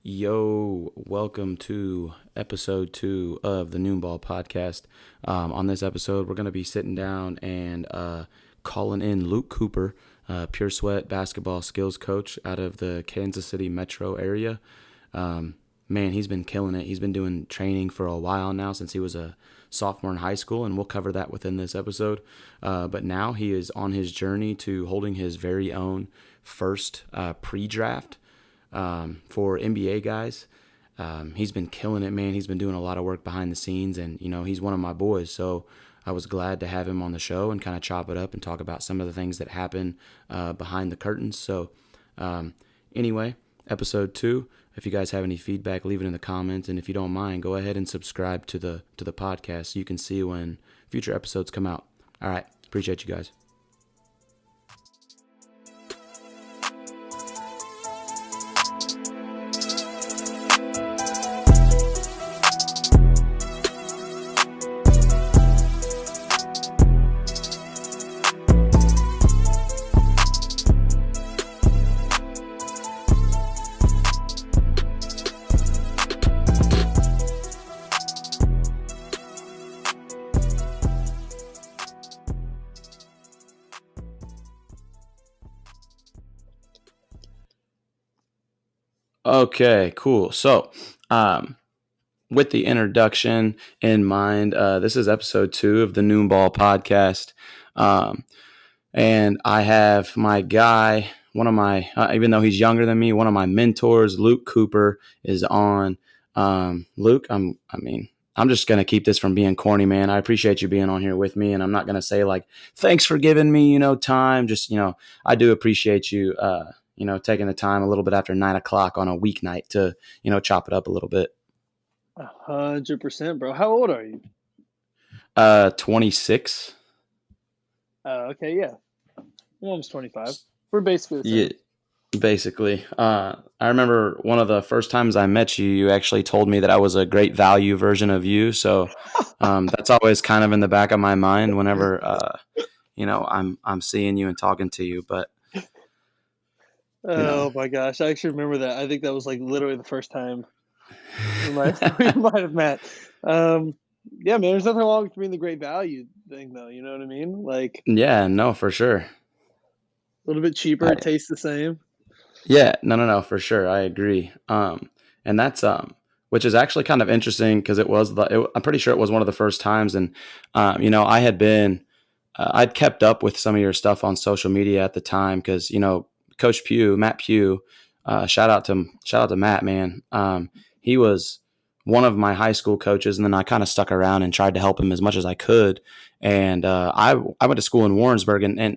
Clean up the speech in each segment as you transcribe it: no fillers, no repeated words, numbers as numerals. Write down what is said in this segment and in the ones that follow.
Yo, welcome to episode 2 of the Noon Ball podcast. On this episode, we're going to be sitting down and calling in Luke Cooper, Pure Sweat basketball skills coach out of the Kansas City metro area. Man, he's been killing it. He's been doing training for a while now since he was a sophomore in high school, and we'll cover that within this episode. But now he is on his journey to holding his very own first pre-draft for NBA guys. He's been killing it, man. He's been doing a lot of work behind the scenes, and he's one of my boys. So I was glad to have him on the show and kind of chop it up and talk about some of the things that happen behind the curtains. So anyway, episode 2. If you guys have any feedback, leave it in the comments, and if you don't mind, go ahead and subscribe to the podcast so you can see when future episodes come out. All right, appreciate you guys. Okay, cool. So, with the introduction in mind, this is episode 2 of the Noon Ball podcast. And I have my guy, one of my, even though he's younger than me, one of my mentors, Luke Cooper, is on. Luke, I'm just going to keep this from being corny, man. I appreciate you being on here with me. And I'm not going to say like, thanks for giving me, time. Just, I do appreciate you, taking the time a little bit after 9 o'clock on a weeknight to, chop it up a little bit. 100%, bro. How old are you? 26. Okay, yeah. I'm almost 25. We're basically the same. Yeah, basically. I remember one of the first times I met you, you actually told me that I was a great value version of you. So that's always kind of in the back of my mind whenever, I'm seeing you and talking to you. But oh my gosh, I actually remember that. I think that was like literally the first time we might have met. Yeah, man, there's nothing wrong with being the great value thing, though. You know what I mean? Like, yeah, no, for sure. A little bit cheaper, tastes the same. Yeah, no, for sure. I agree. And that's which is actually kind of interesting because I'm pretty sure it was one of the first times, and I had been, I'd kept up with some of your stuff on social media at the time because Coach Pugh, Matt Pugh, shout out to Matt, man. He was one of my high school coaches, and then I kind of stuck around and tried to help him as much as I could. And I went to school in Warrensburg, and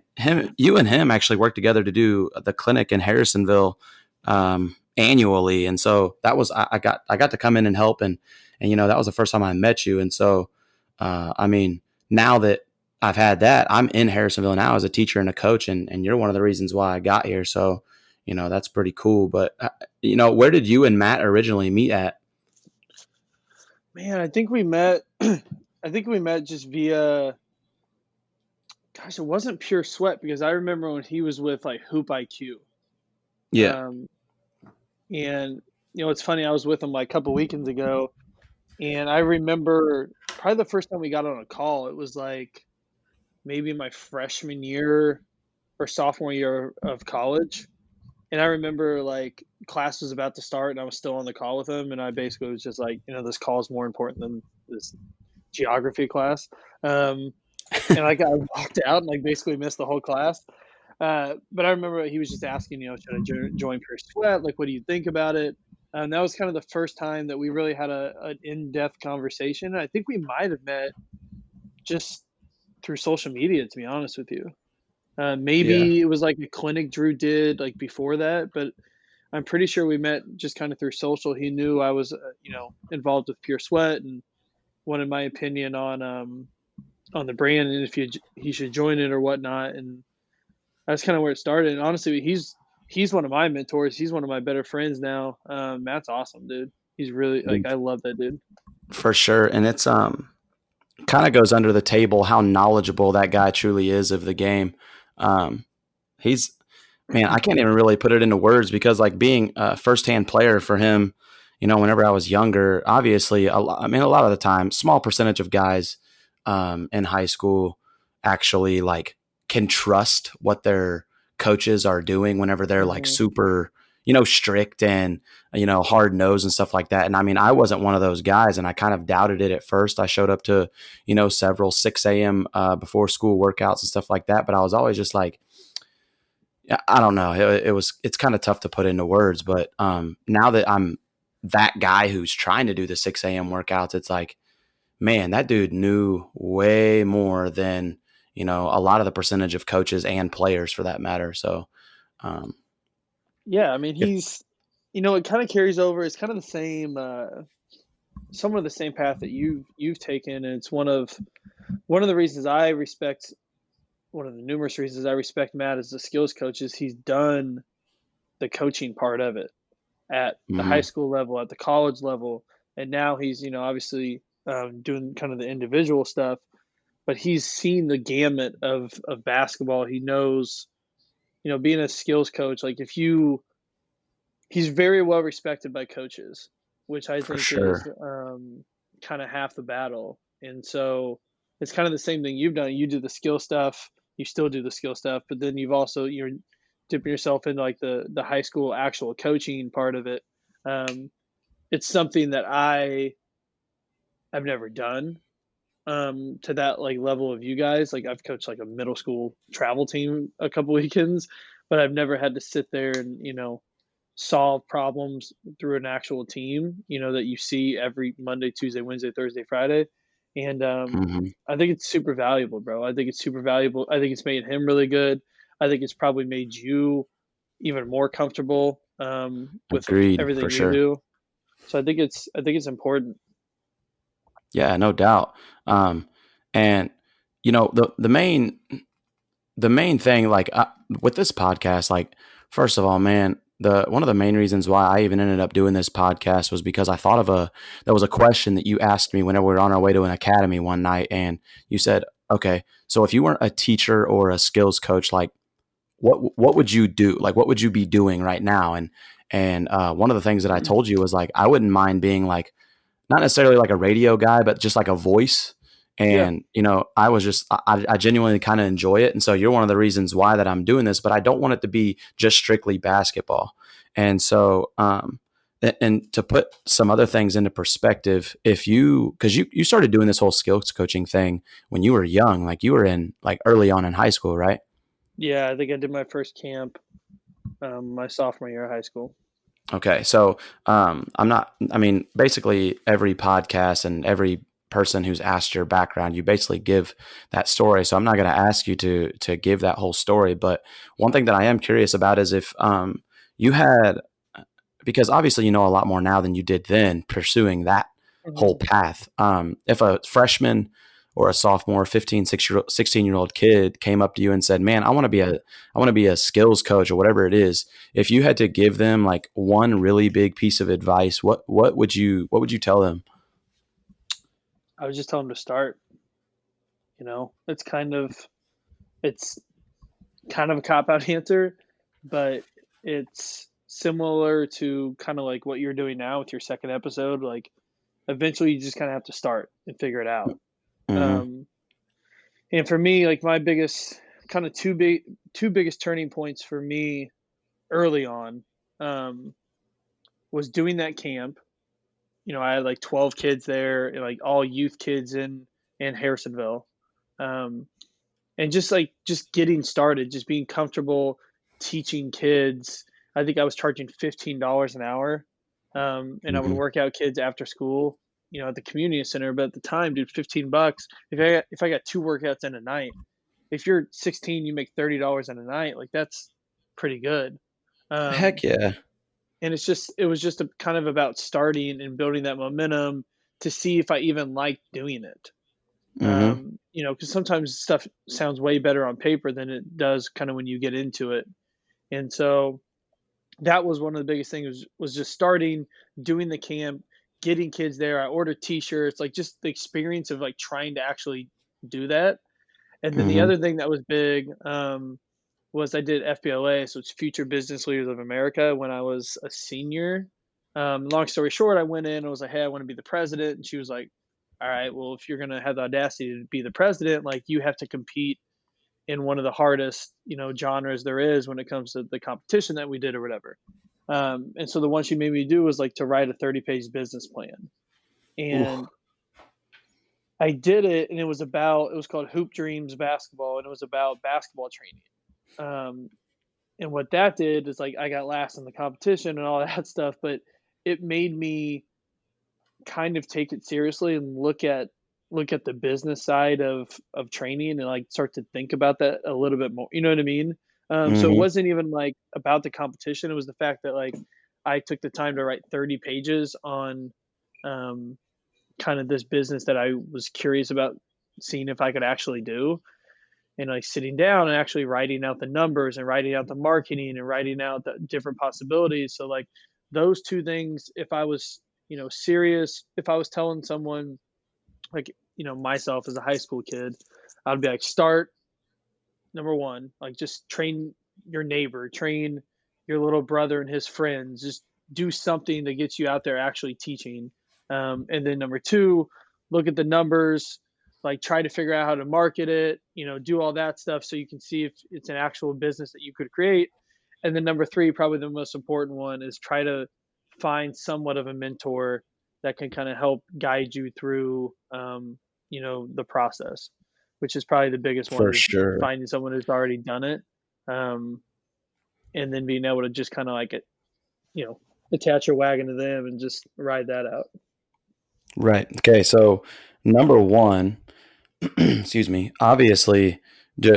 you and him actually worked together to do the clinic in Harrisonville annually. And so that was I got to come in and help, and that was the first time I met you. And so now that I've had that, I'm in Harrisonville now as a teacher and a coach, and you're one of the reasons why I got here. So, that's pretty cool. But, where did you and Matt originally meet at? Man, I think we met just via, gosh, it wasn't Pure Sweat because I remember when he was with like Hoop IQ. Yeah. And, it's funny, I was with him like a couple weekends ago, and I remember probably the first time we got on a call, it was like, maybe my freshman year or sophomore year of college. And I remember like class was about to start and I was still on the call with him. And I basically was just like, this call is more important than this geography class. And like I walked out and like basically missed the whole class. But I remember he was just asking, should I join Pure Sweat? Like, what do you think about it? And that was kind of the first time that we really had an in-depth conversation. I think we might have met just through social media, to be honest with you. Maybe It was like a clinic Drew did like before that, but I'm pretty sure we met just kind of through social. He knew I was, involved with Pure Sweat and wanted my opinion on the brand and if he should join it or whatnot. And that's kind of where it started. And honestly, he's one of my mentors. He's one of my better friends now. Matt's awesome, dude. He's really I love that dude. For sure. And it's kind of goes under the table how knowledgeable that guy truly is of the game. He's Man, I can't even really put it into words because like being a firsthand player for him, whenever I was younger, obviously, I mean, a lot of the time, small percentage of guys in high school actually like can trust what their coaches are doing whenever they're like Hmm. super, strict and, hard nosed and stuff like that. And I mean, I wasn't one of those guys and I kind of doubted it at first. I showed up to, several 6 a.m. Before school workouts and stuff like that. But I was always just like, I don't know. It's kind of tough to put into words, but now that I'm that guy who's trying to do the 6 a.m. workouts, it's like, man, that dude knew way more than, a lot of the percentage of coaches and players for that matter. So, um, Yeah, I mean, if, it kind of carries over. It's kind of the same, somewhat of the same path that you've taken, and it's one of the reasons I respect, one of the numerous reasons I respect Matt as a skills coach is he's done the coaching part of it at the high mm-hmm, school level, at the college level, and now he's obviously doing kind of the individual stuff. But he's seen the gamut of basketball. He knows, being a skills coach, like if you he's very well respected by coaches, which I for think is sure. kind of half the battle. And so it's kind of the same thing you've done. You do the skill stuff, you still do the skill stuff, but then you're dipping yourself into like the high school actual coaching part of it. Um, it's something that I've never done to that like level of you guys. Like I've coached like a middle school travel team a couple weekends, but I've never had to sit there and solve problems through an actual team, that you see every Monday, Tuesday, Wednesday, Thursday, Friday. And Mm-hmm, I think it's super valuable, bro. I think it's super valuable. I think it's made him really good. I think it's probably made you even more comfortable with agreed for everything you sure. do. So I think it's important. Yeah, no doubt. And the main thing, like with this podcast, like first of all, man, the one of the main reasons why I even ended up doing this podcast was because I thought of there was a question that you asked me whenever we were on our way to an academy one night, and you said, okay, so if you weren't a teacher or a skills coach, like what would you do? Like what would you be doing right now? And one of the things that I told you was like I wouldn't mind being like not necessarily like a radio guy, but just like a voice. Yeah. And, I was just, I genuinely kind of enjoy it. And so you're one of the reasons why that I'm doing this, but I don't want it to be just strictly basketball. And so, and to put some other things into perspective, cause you started doing this whole skills coaching thing when you were young, like you were in like early on in high school, right? Yeah, I think I did my first camp my sophomore year of high school. Okay, so I mean, basically every podcast and every person who's asked your background, you basically give that story. So I'm not going to ask you to give that whole story, but one thing that I am curious about is if you had, because obviously you know a lot more now than you did then pursuing that whole Hmm. path. If a freshman or a sophomore, 15, 16-year-old kid came up to you and said, man, I want to be a skills coach or whatever it is. If you had to give them like one really big piece of advice, what would you tell them? I was just telling him to start. It's kind of a cop out answer, but it's similar to kind of like what you're doing now with your second episode. Like eventually you just kind of have to start and figure it out. Mm-hmm. Um, and for me, like my biggest kind of two biggest turning points for me early on um, was doing that camp. I had like 12 kids there, like all youth kids in Harrisonville. Um, and just getting started, just being comfortable teaching kids. I think I was charging $15 an hour, and I would Mm-hmm. work out kids after school, at the community center. But at the time, dude, $15. If I got two workouts in a night, if you're 16, you make $30 in a night. Like that's pretty good. Heck Um, yeah. and it was just a kind of about starting and building that momentum to see if I even liked doing it. Mm-hmm. Because sometimes stuff sounds way better on paper than it does kind of when you get into it. And so that was one of the biggest things was just starting, doing the camp, getting kids there. I ordered t-shirts, like just the experience of like trying to actually do that. And then the Mm-hmm. other thing that was big, was I did FBLA, so it's Future Business Leaders of America, when I was a senior. Long story short, I went in and was like, "Hey, I want to be the president," and she was like, "All right, well, if you're gonna have the audacity to be the president, like you have to compete in one of the hardest, genres there is when it comes to the competition that we did or whatever." And so the one she made me do was like to write a 30-page business plan, Ooh. and I did it, and it was called Hoop Dreams Basketball, and it was about basketball training. Um, and what that did is like I got last in the competition and all that stuff, but it made me kind of take it seriously and look at the business side of training and like start to think about that a little bit more. You know what I mean? So it Mm-hmm. wasn't even like about the competition. It was the fact that like I took the time to write 30 pages on um, kind of this business that I was curious about seeing if I could actually do, and like sitting down and actually writing out the numbers and writing out the marketing and writing out the different possibilities. So like those two things, if I was, serious, if I was telling someone like, myself as a high school kid, I'd be like, start number one, like just train your neighbor, train your little brother and his friends, just do something that gets you out there actually teaching. And then number two, look at the numbers, like try to figure out how to market it, do all that stuff so you can see if it's an actual business that you could create. And then number three, probably the most important one, is try to find somewhat of a mentor that can kind of help guide you through, the process, which is probably the biggest one, For is sure. finding someone who's already done it, um, and then being able to just kind of like you know, attach your wagon to them and just ride that out. Right. Okay. So number one, excuse me, obviously,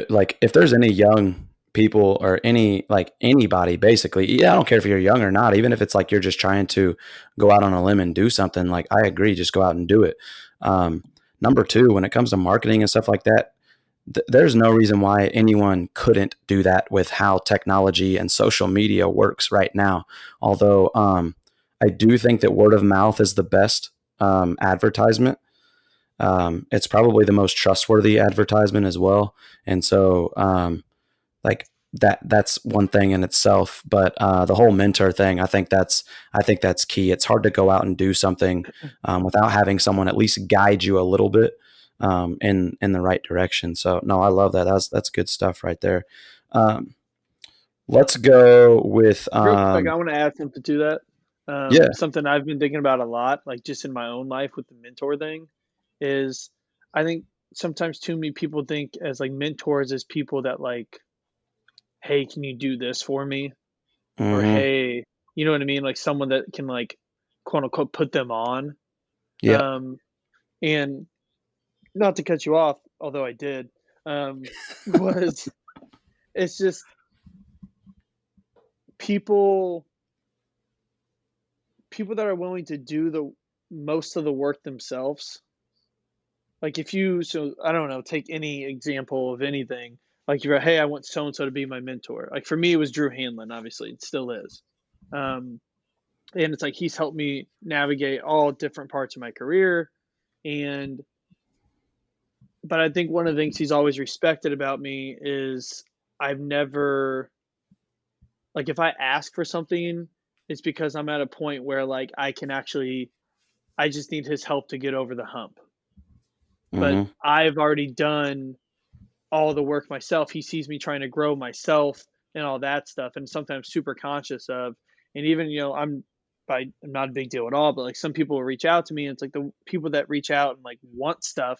like if there's any young people or any like anybody basically, yeah, I don't care if you're young or not, even if it's like you're just trying to go out on a limb and do something, like I agree, just go out and do it. um, Number two, when it comes to marketing and stuff like that, there's no reason why anyone couldn't do that with how technology and social media works right now. Although I do think that word of mouth is the best advertisement. It's probably the most trustworthy advertisement as well. And so, like that's one thing in itself. But the whole mentor thing, I think that's key. It's hard to go out and do something without having someone at least guide you a little bit in the right direction. So no, I love that. That's good stuff right there. Um, let's go with Real quick, I want to add something to that. yeah. Something I've been thinking about a lot, like just in my own life with the mentor thing, is I think sometimes too many people think as like mentors as people that like, hey, can you do this for me? Or Mm-hmm. hey, you know what I mean? Like someone that can like quote unquote put them on. Yeah, Um, and not to cut you off, although I did, was it's just people people that are willing to do the most of the work themselves. Like if you, so I don't know, take any example of anything. Like you're, hey, I want so and so to be my mentor. Like for me, it was Drew Hanlon. Obviously, it still is. Um, and it's like he's helped me navigate all different parts of my career. And but I think one of the things he's always respected about me is I've never, like if I ask for something, it's because I'm at a point where like I just need his help to get over the hump. But mm-hmm. I've already done all the work myself. He sees me trying to grow myself and all that stuff, and sometimes super conscious of. And even I'm not a big deal at all, but like some people will reach out to me, and it's like the people that reach out and like want stuff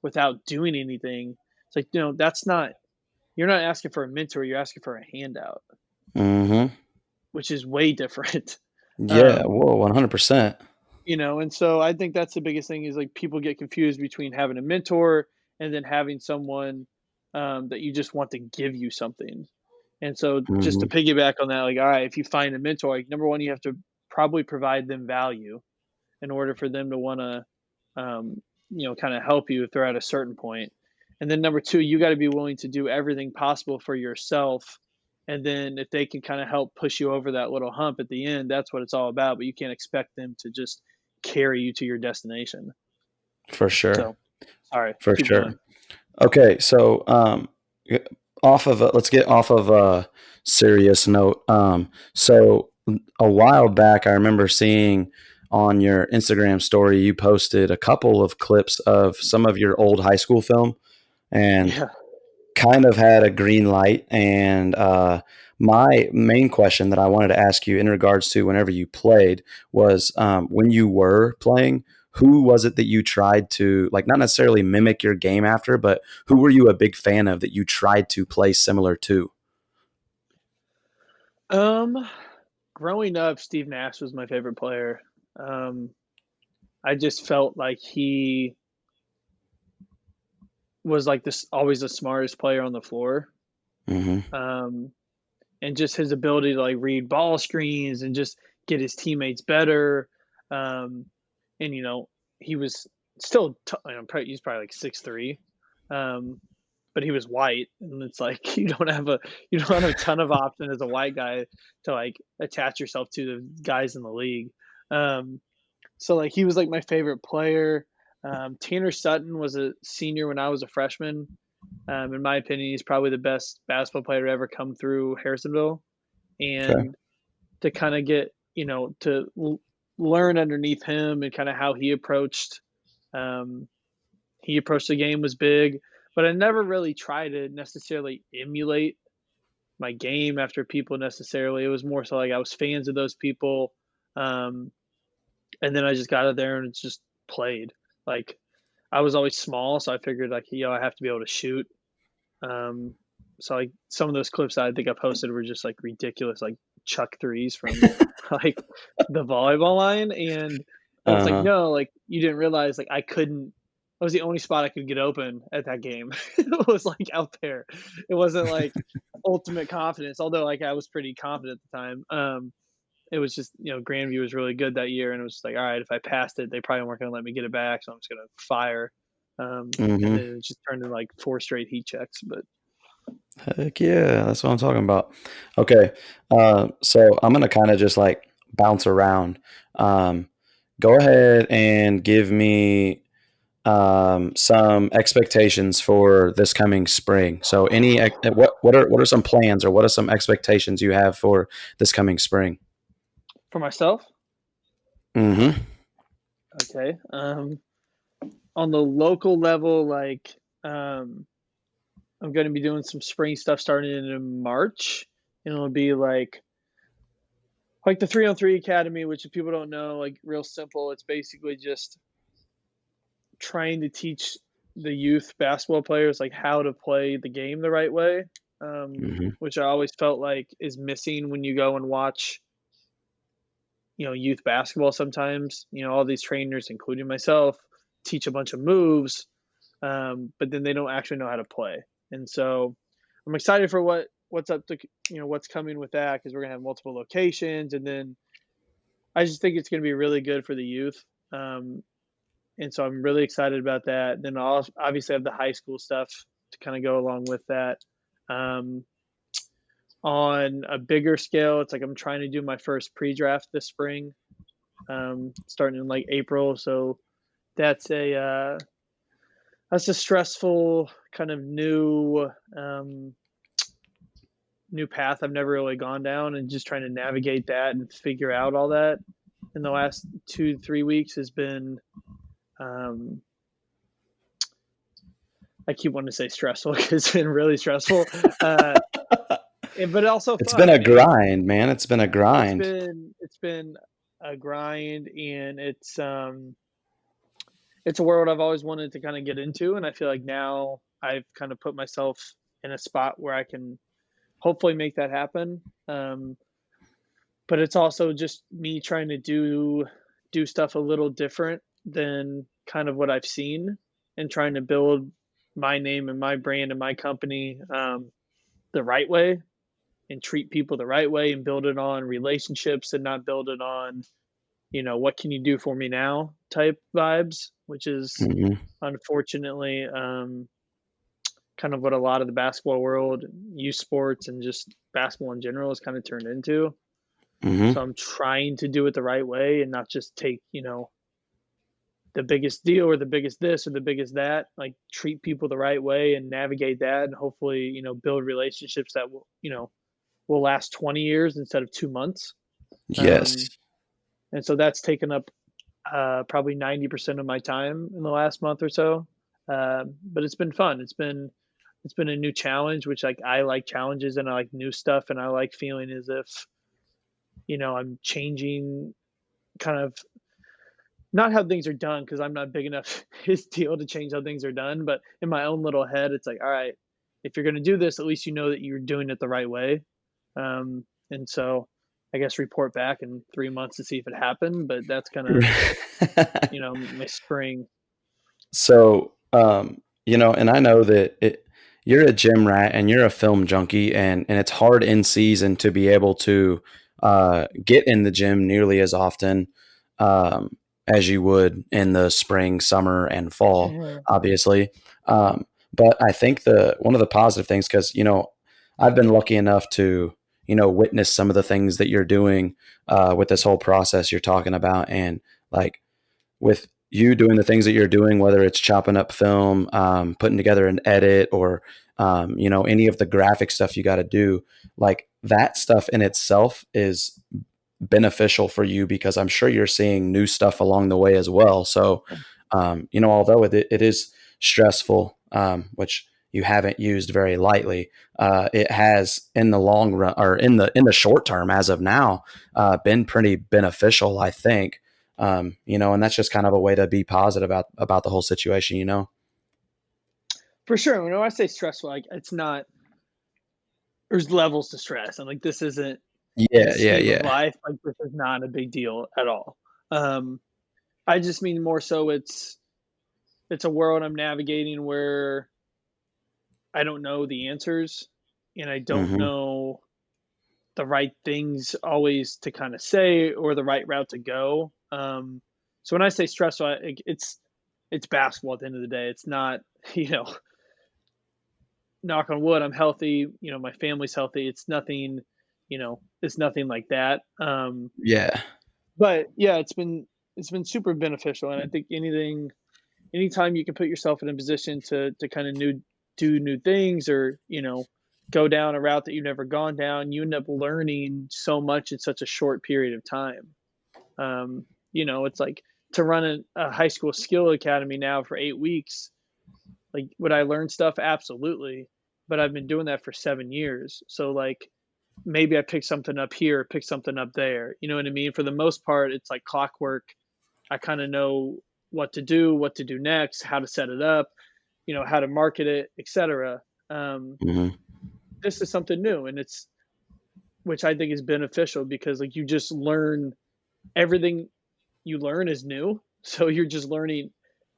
without doing anything. It's like that's not, you're not asking for a mentor, you're asking for a handout, Mm-hmm. which is way different. Yeah, um, whoa, 100%. and so I think that's the biggest thing, is like people get confused between having a mentor and then having someone that you just want to give you something. And so just to Mm-hmm. piggyback on that, like, all right, if you find a mentor, like number one, you have to probably provide them value in order for them to want to, kind of help you if they're at a certain point. And then number two, you got to be willing to do everything possible for yourself. And then if they can kind of help push you over that little hump at the end, that's what it's all about. But you can't expect them to just carry you to your destination. For sure. So sorry, For keep sure. going. Okay, so let's get off of a serious note. So a while back, I remember seeing on your Instagram story you posted a couple of clips of some of your old high school film, and Yeah. kind of had a green light. And my main question that I wanted to ask you in regards to whenever you played was, when you were playing, who was it that you tried to, like, not necessarily mimic your game after, but who were you a big fan of that you tried to play similar to? Um, Growing up, Steve Nash was my favorite player. Um, I just felt like he was like this always the smartest player on the floor. Mm-hmm. Um, and just his ability to like read ball screens and just get his teammates better. Um, and he was still he's probably like 6'3", but he was white, and it's like you don't have a ton of option as a white guy to like attach yourself to the guys in the league. Um, so like he was like my favorite player. Tanner Sutton was a senior when I was a freshman. In my opinion, he's probably the best basketball player to ever come through Harrisonville. Okay. And to kind of get, learn underneath him and kind of how um, he approached the game was big. But I never really tried to necessarily emulate my game after people necessarily. It was more so like I was fans of those people. Um, and then I just got out there and just played. Like I was always small, so I figured like, I have to be able to shoot. Um, so like some of those clips I think I posted were just like ridiculous, like chuck threes from like the volleyball line, and it's like Uh-huh. no, like you didn't realize like I couldn't. That was the only spot I could get open at that game. It was like out there. It wasn't like ultimate confidence, although like I was pretty confident at the time. It was just Grandview was really good that year, and it was just like all right, if I passed it, they probably weren't going to let me get it back, so I'm just going to fire. And Mm-hmm. then it just turned into like four straight heat checks. But Heck yeah, that's what I'm talking about. Okay, so I'm gonna kind of just like bounce around. Um, Go ahead and give me some expectations for this coming spring. So, what are some plans or what are some expectations you have for this coming spring? for myself, Mm-hmm. okay. On the local level, like I'm going to be doing some spring stuff starting in March, and it'll be like the 3-on-3 academy, which if people don't know, like real simple, it's basically just trying to teach the youth basketball players like how to play the game the right way, Mm-hmm. which I always felt like is missing when you go and watch youth basketball. Sometimes all these trainers, including myself, teach a bunch of moves, but then they don't actually know how to play. And so I'm excited for what's up to what's coming with that, because we're gonna have multiple locations, and then I just think it's gonna be really good for the youth. And so I'm really excited about that. Then I'll obviously have the high school stuff to kind of go along with that. Um, on a bigger scale, it's like I'm trying to do my first pre-draft this spring, starting in like April. So that's a stressful kind of new path I've never really gone down, and just trying to navigate that and figure out all that in the last 2 3 weeks has been um, I keep wanting to say stressful because it's been really stressful, but also It's been fun. I a mean, grind, man. It's been a grind. it's been a grind, and it's a world I've always wanted to kind of get into, and I feel like now I've kind of put myself in a spot where I can hopefully make that happen. But it's also just me trying to do stuff a little different than kind of what I've seen, and trying to build my name and my brand and my company the right way, and treat people the right way, and build it on relationships and not build it on what can you do for me now type vibes, which is Mm-hmm. unfortunately kind of what a lot of the basketball world, youth sports, and just basketball in general is kind of turned into. Mm-hmm. So I'm trying to do it the right way and not just take the biggest deal or the biggest this or the biggest that. Like treat people the right way and navigate that, and hopefully, build relationships that will last 20 years instead of 2 months. Um, Yes. and so that's taken up probably 90% of my time in the last month or so. But it's been fun. It's been a new challenge, which like I like challenges and I like new stuff, and I like feeling as if I'm changing kind of not how things are done because I'm not big enough his deal to change how things are done, but in my own little head, it's like, all right, if you're going to do this, at least you know that you're doing it the right way. And so I guess report back in 3 months to see if it happened, but that's kind of, my spring. So, and I know that you're a gym rat and you're a film junkie, and it's hard in season to be able to get in the gym nearly as often as you would in the spring, summer, and fall, obviously. But I think the one of the positive things, because I've been lucky enough to witness some of the things that you're doing with this whole process you're talking about, and like with you doing the things that you're doing, whether it's chopping up film, putting together an edit, or any of the graphic stuff you got to do, like that stuff in itself is beneficial for you because I'm sure you're seeing new stuff along the way as well. So, although it is stressful, which you haven't used very lightly, it has in the long run or in the short term as of now been pretty beneficial, I think. And that's just kind of a way to be positive about the whole situation. For sure. When I say stressful, like it's not. There's levels to stress, and like this isn't in the Yeah, yeah, scheme of yeah. life. Like this is not a big deal at all. Um, I just mean more so it's a world I'm navigating where I don't know the answers, and I don't Hmm. know the right things always to kind of say or the right route to go. So when I say stressful, it's basketball at the end of the day. It's not, you know, knock on wood, I'm healthy. My family's healthy. It's nothing like that. Yeah. But yeah, it's been super beneficial, and I think anytime you can put yourself in a position to kind of do new things, or go down a route that you've never gone down, you end up learning so much in such a short period of time. It's like to run a high school skill academy now for 8 weeks. Like, would I learn stuff? Absolutely. But I've been doing that for 7 years. So like maybe I pick something up here, pick something up there. You know what I mean? For the most part, it's like clockwork. I kind of know what to do next, how to set it up, how to market it, etc. Um, Hmm. this is something new, and it's which I think is beneficial because like you just learn everything you learn is new. So you're just learning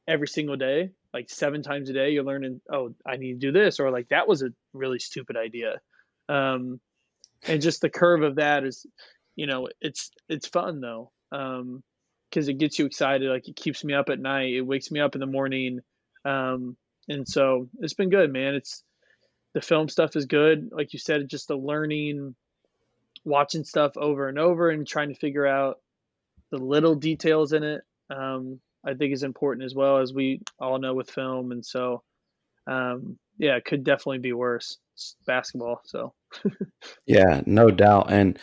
every single day, like 7 times a day. You're learning, oh, I need to do this, or like that was a really stupid idea. Um, and just the curve of that is, it's fun though, because it gets you excited. Like it keeps me up at night. It wakes me up in the morning. Um, and so it's been good, man. It's the film stuff is good. Like you said, just the learning, watching stuff over and over and trying to figure out the little details in it. I think is important as well, as we all know with film. And so, yeah, it could definitely be worse. It's basketball. So Yeah, no doubt. And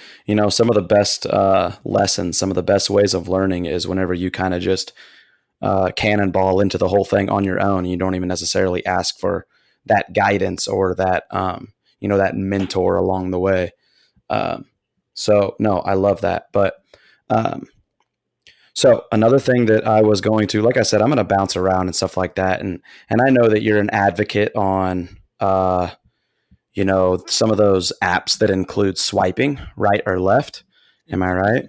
some of the best lessons, some of the best ways of learning is whenever you kind of just cannonball into the whole thing on your own. You don't even necessarily ask for that guidance or that mentor along the way. Um, so no, I love that. But um, so another thing that I was going to, like I said, I'm going to bounce around and stuff like that, and I know that you're an advocate on some of those apps that include swiping right or left. Am I right?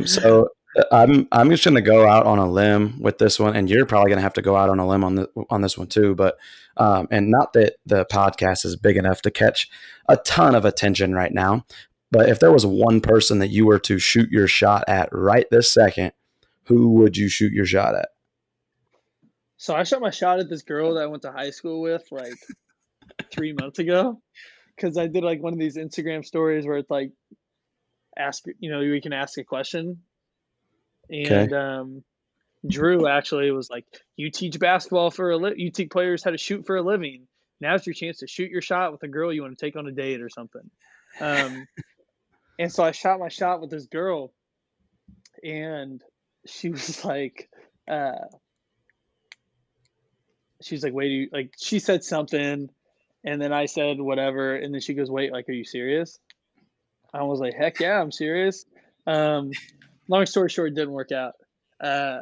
So I'm just going to go out on a limb with this one, and you're probably going to have to go out on a limb on this one too. But and not that the podcast is big enough to catch a ton of attention right now, but if there was one person that you were to shoot your shot at right this second, who would you shoot your shot at? So I shot my shot at this girl that I went to high school with like 3 months ago, because I did like one of these Instagram stories where it's like ask, you can ask a question, Okay. and Drew actually was like, "You teach basketball for you teach players how to shoot for a living. Now's your chance to shoot your shot with a girl you want to take on a date or something." Um, and so I shot my shot with this girl, and she was like, uh, she's like, "Wait, like?" She said something, and then I said whatever, and then she goes, "Wait, like, are you serious?" I was like, "Heck yeah, I'm serious." Um, Long story short, it didn't work out. Uh,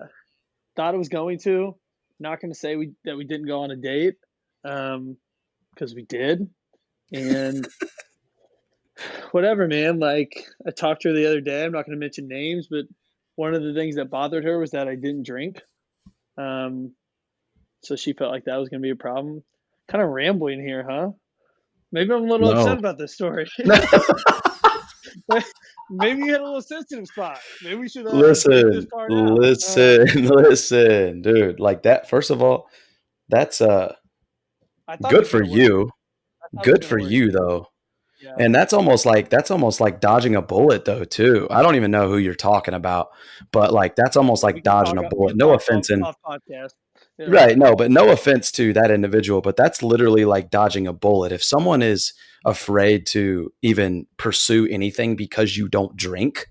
Thought it was going to. Not going to say that we didn't go on a date, because we did, and whatever, man. Like, I talked to her the other day. I'm not going to mention names, but one of the things that bothered her was that I didn't drink. Um, so she felt like that was going to be a problem. Kind of rambling here, huh? Maybe I'm a little No. upset about this story. Maybe you had a little sensitive spot. Maybe we should take this Listen, part out. listen, listen, dude. Like that. First of all, that's I thought it good was for gonna work. you. I thought it was Good gonna for work, you man. though. Yeah. And that's almost like dodging a bullet though too. I don't even know who you're talking about, but like that's almost We like can dodging talk. a We bullet. can No talk offense in off podcast. Yeah. right, no, but no offense to that individual, but that's literally like dodging a bullet. If someone is afraid to even pursue anything because you don't drink,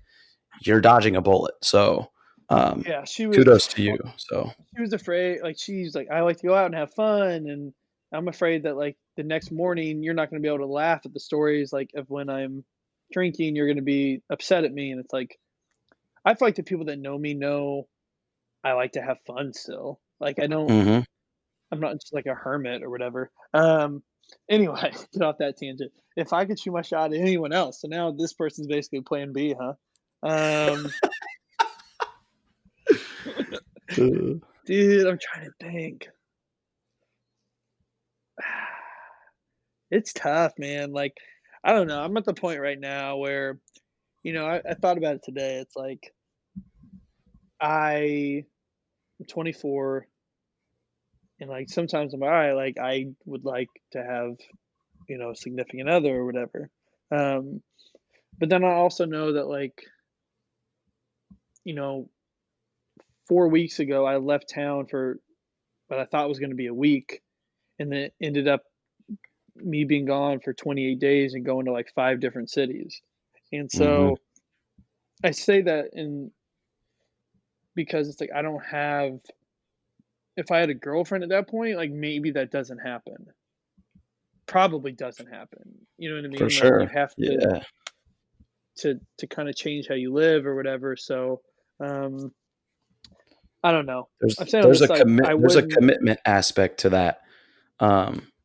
you're dodging a bullet. So, Yeah. kudos to you. So, She was afraid. Like, she's like, I like to go out and have fun, and I'm afraid that like the next morning you're not gonna be able to laugh at the stories like of when I'm drinking. You're gonna be upset at me, and it's like I feel like the people that know me know I like to have fun still. Like, I don't. mhm. I'm not just like a hermit or whatever. Anyway, get off that tangent. If I could shoot my shot at anyone else, so now this person's basically plan B, huh? Um, Dude, I'm trying to think. It's tough, man. Like, I don't know. I'm at the point right now where, I thought about it today. It's like I'm 24, and like sometimes I'm all right. Like, I would like to have, a significant other or whatever. Um, but then I also know that like, you know, 4 weeks ago I left town for what I thought was going to be a week, and then it ended up me being gone for 28 days and going to like five different cities. And Mhm. so I say that in because it's like I don't have if I had a girlfriend at that point, like maybe that doesn't happen. Probably doesn't happen. You know what I For mean? Like you sure. have Yeah. to kind of change how you live or whatever. So um I don't know. I'm saying on this like I There's a wouldn't. commitment aspect to that.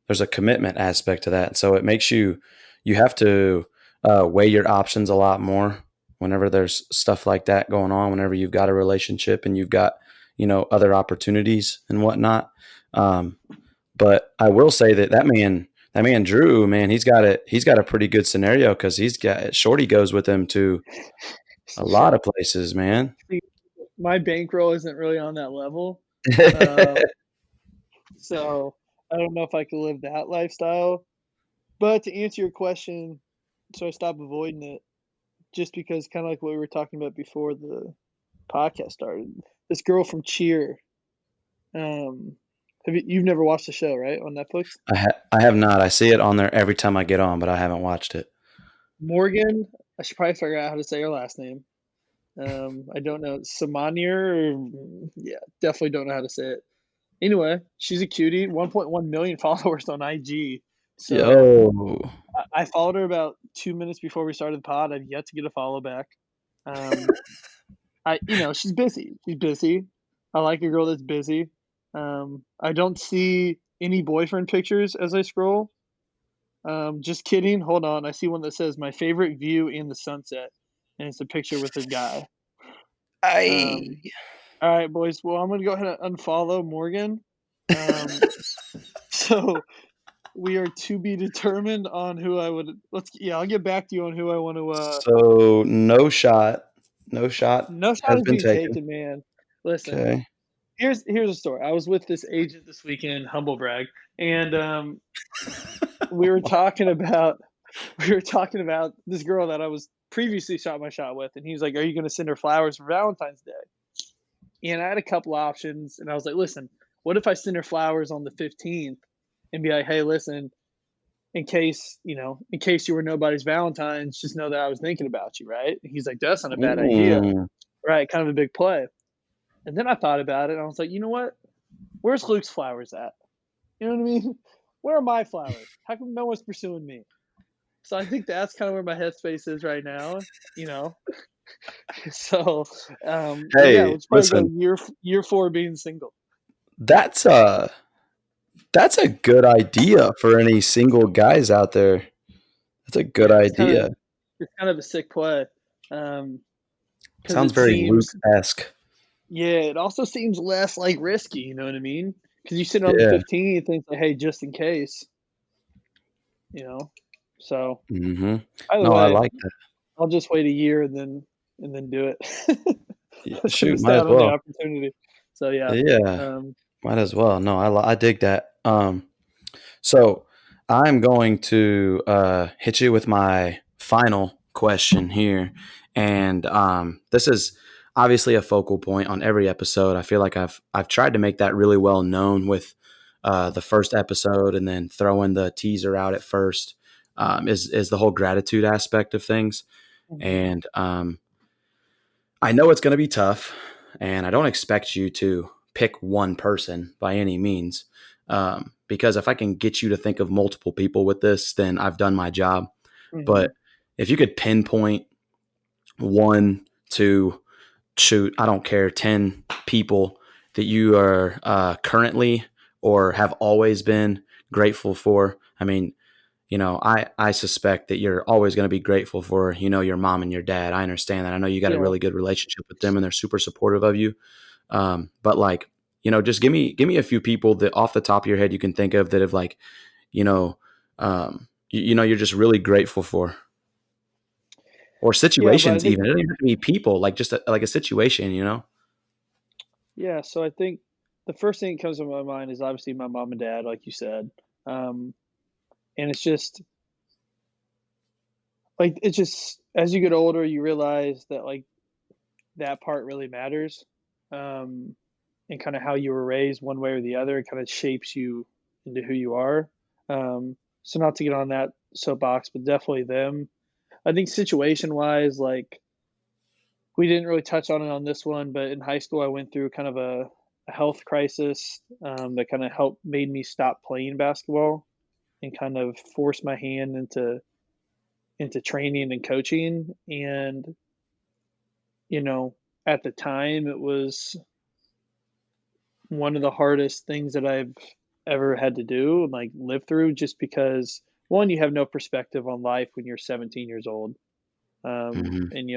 There's a commitment aspect to that. So it makes you have to weigh your options a lot more whenever there's stuff like that going on. Whenever you've got a relationship and you've got other opportunities and whatnot. Um, but I will say that man Drew, man, he's got a pretty good scenario because he's got Shorty goes with him to a lot of places, man. My bankroll isn't really on that level. Um so I don't know if I could live that lifestyle. But to answer your question, so I stopped avoiding it just because kind of like what we were talking about before the podcast started. This girl from Cheer. You've never watched the show, right, on Netflix? I have not. I see it on there every time I get on, but I haven't watched it. Morgan. I should probably figure out how to say her last name. I don't know. Samanier. Yeah, definitely don't know how to say it. Anyway, she's a cutie. 1.1 million followers on IG. So Yo. I followed her about 2 minutes before we started the pod. I've yet to get a follow back. Um, she's busy. She's busy. I like a girl that's busy. I don't see any boyfriend pictures as I scroll. Just kidding. Hold on. I see one that says my favorite view in the sunset, and it's a picture with a guy. I Um, all right, boys. Well, I'm gonna go ahead and unfollow Morgan. Um, so we are to be determined on who I would. I'll get back to you on who I want to. So no shot. No shot No shot has is been being taken. taken, man. Listen, Okay. here's a story. I was with this agent this weekend, humble brag, and we were talking about this girl that I was previously shot my shot with, and he was like, "Are you going to send her flowers for Valentine's Day?" And I had a couple options, and I was like, listen, what if I send her flowers on the 15th and be like, hey, listen, in case you were nobody's Valentine's, just know that I was thinking about you, right? And he's like, that's not a bad idea, Mm. right? Kind of a big play. And then I thought about it, and I was like, you know what? Where's Luke's flowers at? You know what I mean? Where are my flowers? How come no one's pursuing me? So I think that's kind of where my headspace is right now, you know. So, but yeah, Hey, let's probably go listen, year 4 being single. that's a that's a good idea for any single guys out there. That's a good Yeah, idea. it's kind of a sick play, um, because Sounds it very Luke seems esque. yeah, it also seems less like risky. You know what I mean? Because you sit on the Yeah. 15th and say, hey, just in case, you know. So Hmm. either No, I way, like that. I'll just wait a year and then do it. Let's Shoot, miss might as out on the well. opportunity. So yeah, Yeah, um, might as well. No, I dig that. So I'm going to hit you with my final question here, and this is obviously a focal point on every episode. I feel like I've tried to make that really well known with the first episode, and then throwing the teaser out at first. Is the whole gratitude aspect of things, mhm. and I know it's going to be tough, and I don't expect you to pick one person by any means. Because if I can get you to think of multiple people with this, then I've done my job. Mhm. But if you could pinpoint one, two, shoot, I don't care, 10 people that you are currently or have always been grateful for. I mean, I suspect that you're always going to be grateful for, your mom and your dad. I understand that. I know you got a Yeah, really good relationship with them and they're super supportive of you. But like, just give me a few people that off the top of your head you can think of that have like, you know, you're just really grateful for, or yeah, but I situations think even. It doesn't even have to be people, like just like a situation. yeah. So I think the first thing that comes to my mind is obviously my mom and dad, like you said, um, and it's just as you get older, you realize that like that part really matters, um, and kind of how you were raised one way or the other. It kind of shapes you into who you are. So not to get on that soapbox, but definitely them. I think situation wise, like we didn't really touch on it on this one, but in high school I went through kind of a health crisis, that kind of helped made me stop playing basketball and kind of force my hand into training and coaching. And you know, at the time, it was one of the hardest things that I've ever had to do and like live through, just because one, you have no perspective on life when you're 17 years old. Hmm. And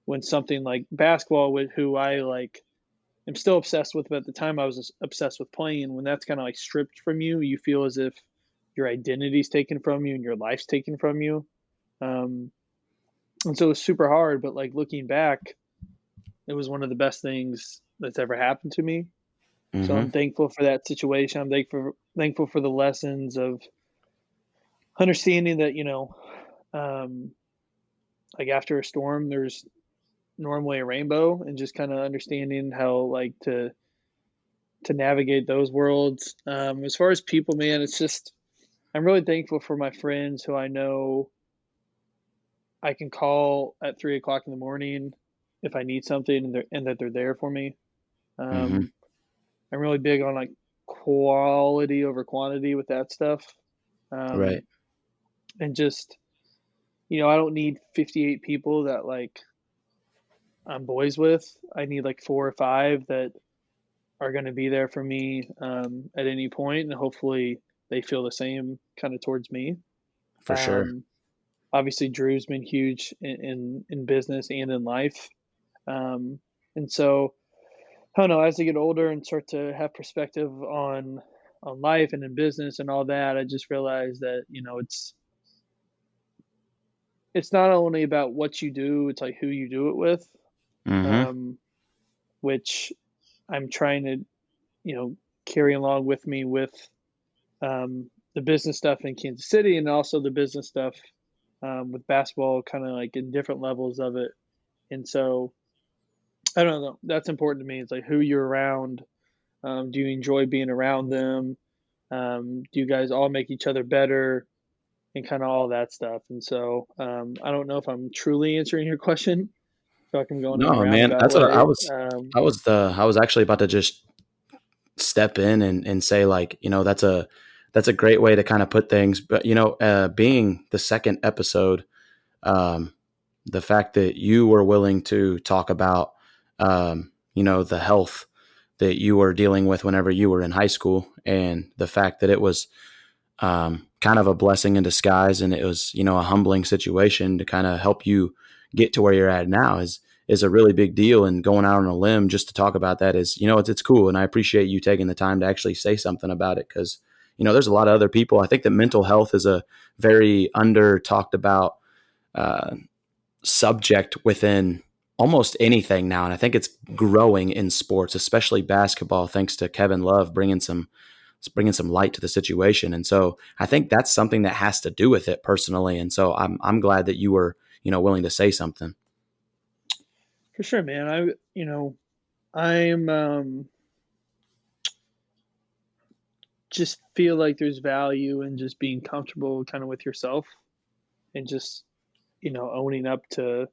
when something like basketball, with who I like am still obsessed with, but at the time I was obsessed with playing, when that's kind of like stripped from you, you feel as if your identity's taken from you and your life's taken from you. Um, and so it was super hard, but like looking back, it was one of the best things that's ever happened to me. So Hmm. I'm thankful for that situation. I'm thankful for the lessons of understanding that, um, like after a storm, there's normally a rainbow, and just kind of understanding how like to navigate those worlds. As far as people, man, it's just I'm really thankful for my friends who I know I can call at 3 o'clock in the morning if I need something, and that they're there for me. Hmm. Um, I'm really big on like quality over quantity with that stuff. Right. Um, and just I don't need 58 people that like I'm boys with. I need like 4 or 5 that are going to be there for me, at any point, and hopefully they feel the same kind of towards me. For sure. Um, Obviously, Drew's been huge in business and in life, and so I don't know. As I get older and start to have perspective on life and in business and all that, I just realized that it's not only about what you do; it's like who you do it with, Hmm. um, which I'm trying to carry along with me with, the business stuff in Kansas City, and also the business stuff, with basketball, kind of like in different levels of it. And so I don't know. That's important to me. It's like who you're around. Do you enjoy being around them? Do you guys all make each other better and kind of all that stuff? And so I don't know if I'm truly answering your question. I feel like I'm going in a No, man, roundabout that's what I way. was. I was actually about to just step in and say, like, that's a great way to kind of put things. But being the second episode, um, the fact that you were willing to talk about the health that you were dealing with whenever you were in high school, and the fact that it was kind of a blessing in disguise, and it was a humbling situation to kind of help you get to where you're at now is a really big deal. And going out on a limb just to talk about that is it's cool, and I appreciate you taking the time to actually say something about it, because there's a lot of other people. I think that mental health is a very under talked about uh, subject within almost anything now, and I think it's growing in sports, especially basketball, thanks to Kevin Love bringing some light to the situation. And so I think that's something that has to do with it personally. And so I'm glad that you were, willing to say something. For sure, man. I'm just feel like there's value in just being comfortable kind of with yourself and just, owning up to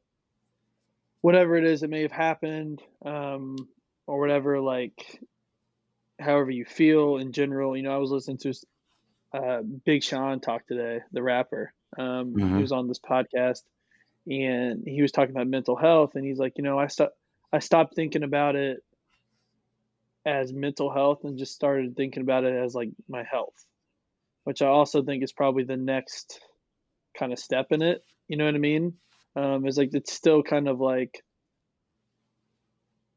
whatever it is that may have happened, or whatever, like, however you feel in general. I was listening to Big Sean talk today, the rapper. He Mm-hmm. was on this podcast and he was talking about mental health, and he's like, I stopped thinking about it as mental health and just started thinking about it as like my health, which I also think is probably the next kind of step in it. You know what I mean? Is like it's still kind of like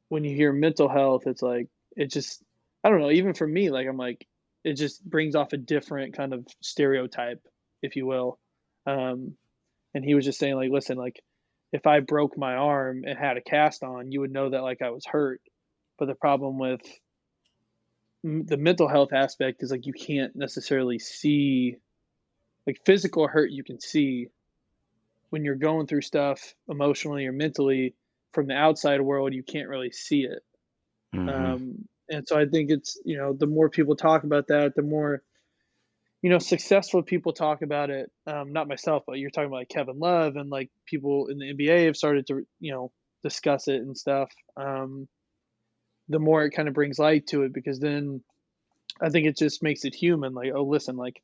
when you hear mental health, it's like it just I don't know. Even for me, like I'm like it just brings off a different kind of stereotype, if you will. Um, and he was just saying like, listen, like if I broke my arm and had a cast on, you would know that like I was hurt. But the problem with the mental health aspect is like you can't necessarily see like physical hurt you can see when you're going through stuff emotionally or mentally from the outside world you can't really see it. Mm-hmm. And so I think it's the more people talk about that, the more successful people talk about it. Not myself, but you're talking about like Kevin Love and like people in the NBA have started to discuss it and stuff. The more it kind of brings light to it, because then I think it just makes it human. Like, oh, listen, like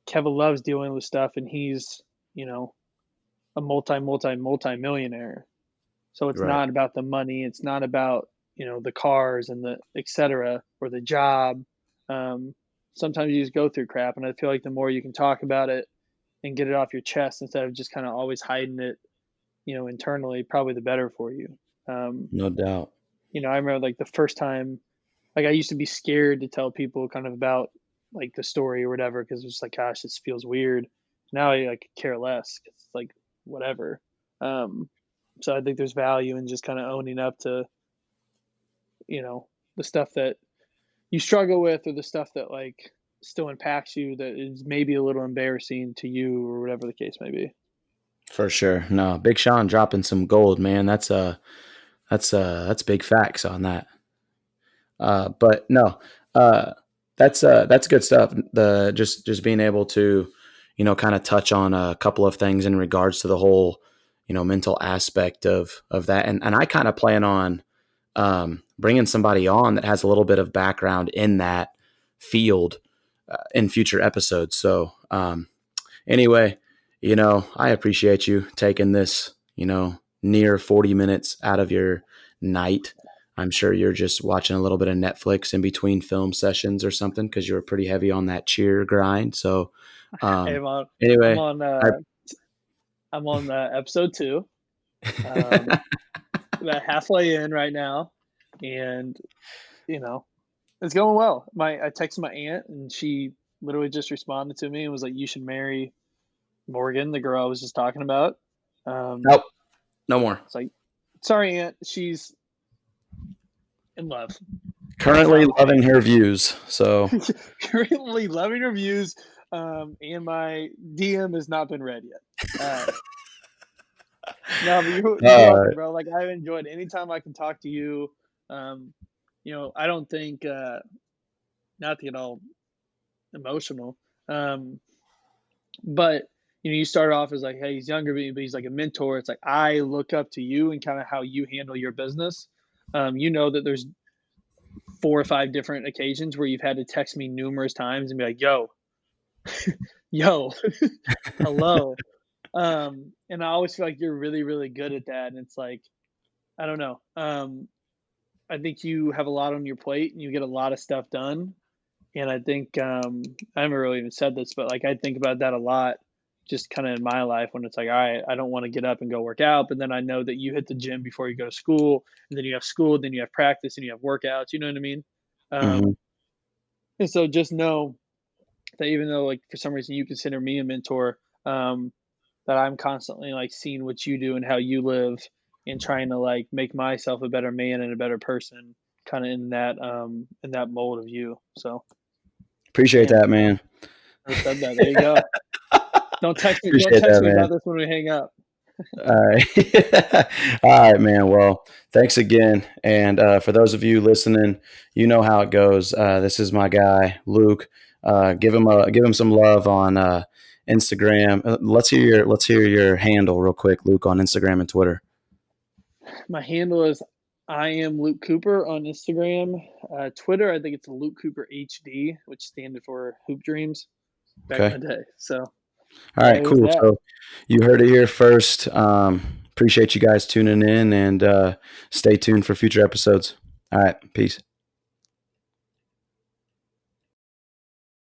Kevin Love's dealing with stuff, and he's a multi millionaire. So it's Right. not about the money. It's not about the cars and the etc. or the job. Um, Sometimes you just go through crap, and I feel like the more you can talk about it and get it off your chest instead of just kind of always hiding it, internally, probably the better for you. Um, No doubt. I remember like the first time, like I used to be scared to tell people kind of about like the story or whatever because it's like, gosh, this feels weird. Now I like care less. It's like whatever. Um, so I think there's value in just kind of owning up to the stuff that you struggle with or the stuff that like still impacts you that is maybe a little embarrassing to you or whatever the case may be. For sure. No, Big Sean dropping some gold, man. That's big facts on that. But no, uh, that's good stuff. The just being able to, kind of touch on a couple of things in regards to the whole, mental aspect of that, and I kind of plan on bringing somebody on that has a little bit of background in that field in future episodes. So anyway, I appreciate you taking this, near 40 minutes out of your night. I'm sure you're just watching a little bit of Netflix in between film sessions or something because you were pretty heavy on that cheer grind. So, Hey, um, I'm anyway, on I, episode 2. Um, about halfway in right now, and you know it's going well. I texted my aunt, and she literally just responded to me and was like, "You should marry Morgan, the girl I was just talking about." nope, no more. It's like, sorry, aunt, she's in love. That's Currently not with loving me. her views. So, Currently loving her views, and my DM has not been read yet. No, but you're Uh, welcome, bro. Like I've enjoyed anytime I can talk to you. Um, I don't think not to get all emotional. Um, but you start off as like, hey, he's younger than me, but he's like a mentor. It's like I look up to you and kind of how you handle your business. That there's 4 or 5 different occasions where you've had to text me numerous times and be like, yo, hello. And I always feel like you're really, really good at that. And it's like, I don't know. I think you have a lot on your plate and you get a lot of stuff done. And I think I haven't really even said this, but like I think about that a lot, just kind of in my life when it's like, all right, I don't want to get up and go work out, but then I know that you hit the gym before you go to school, and then you have school, then you have practice, and you have workouts. You know what I mean? mhm. And so just know that even though like for some reason you consider me a mentor, that I'm constantly like seeing what you do and how you live, and trying to like make myself a better man and a better person, kind of in that mold of you. So Appreciate man, that, man. never said that. There you go. Don't text me. Don't Appreciate text that, me man. about this when we hang up. All right. All right, man. Well, thanks again. And for those of you listening, you know how it goes. This is my guy, Luke. Give him some love on Instagram. Let's hear your handle real quick, Luke, on Instagram and Twitter. My handle is I am Luke Cooper on Instagram. Twitter, I think it's Luke Cooper HD, which standed for Hoop Dreams back in Okay. the day. So All yeah, right, there's cool. that. So you heard it here first. Appreciate you guys tuning in and stay tuned for future episodes. All right. Peace.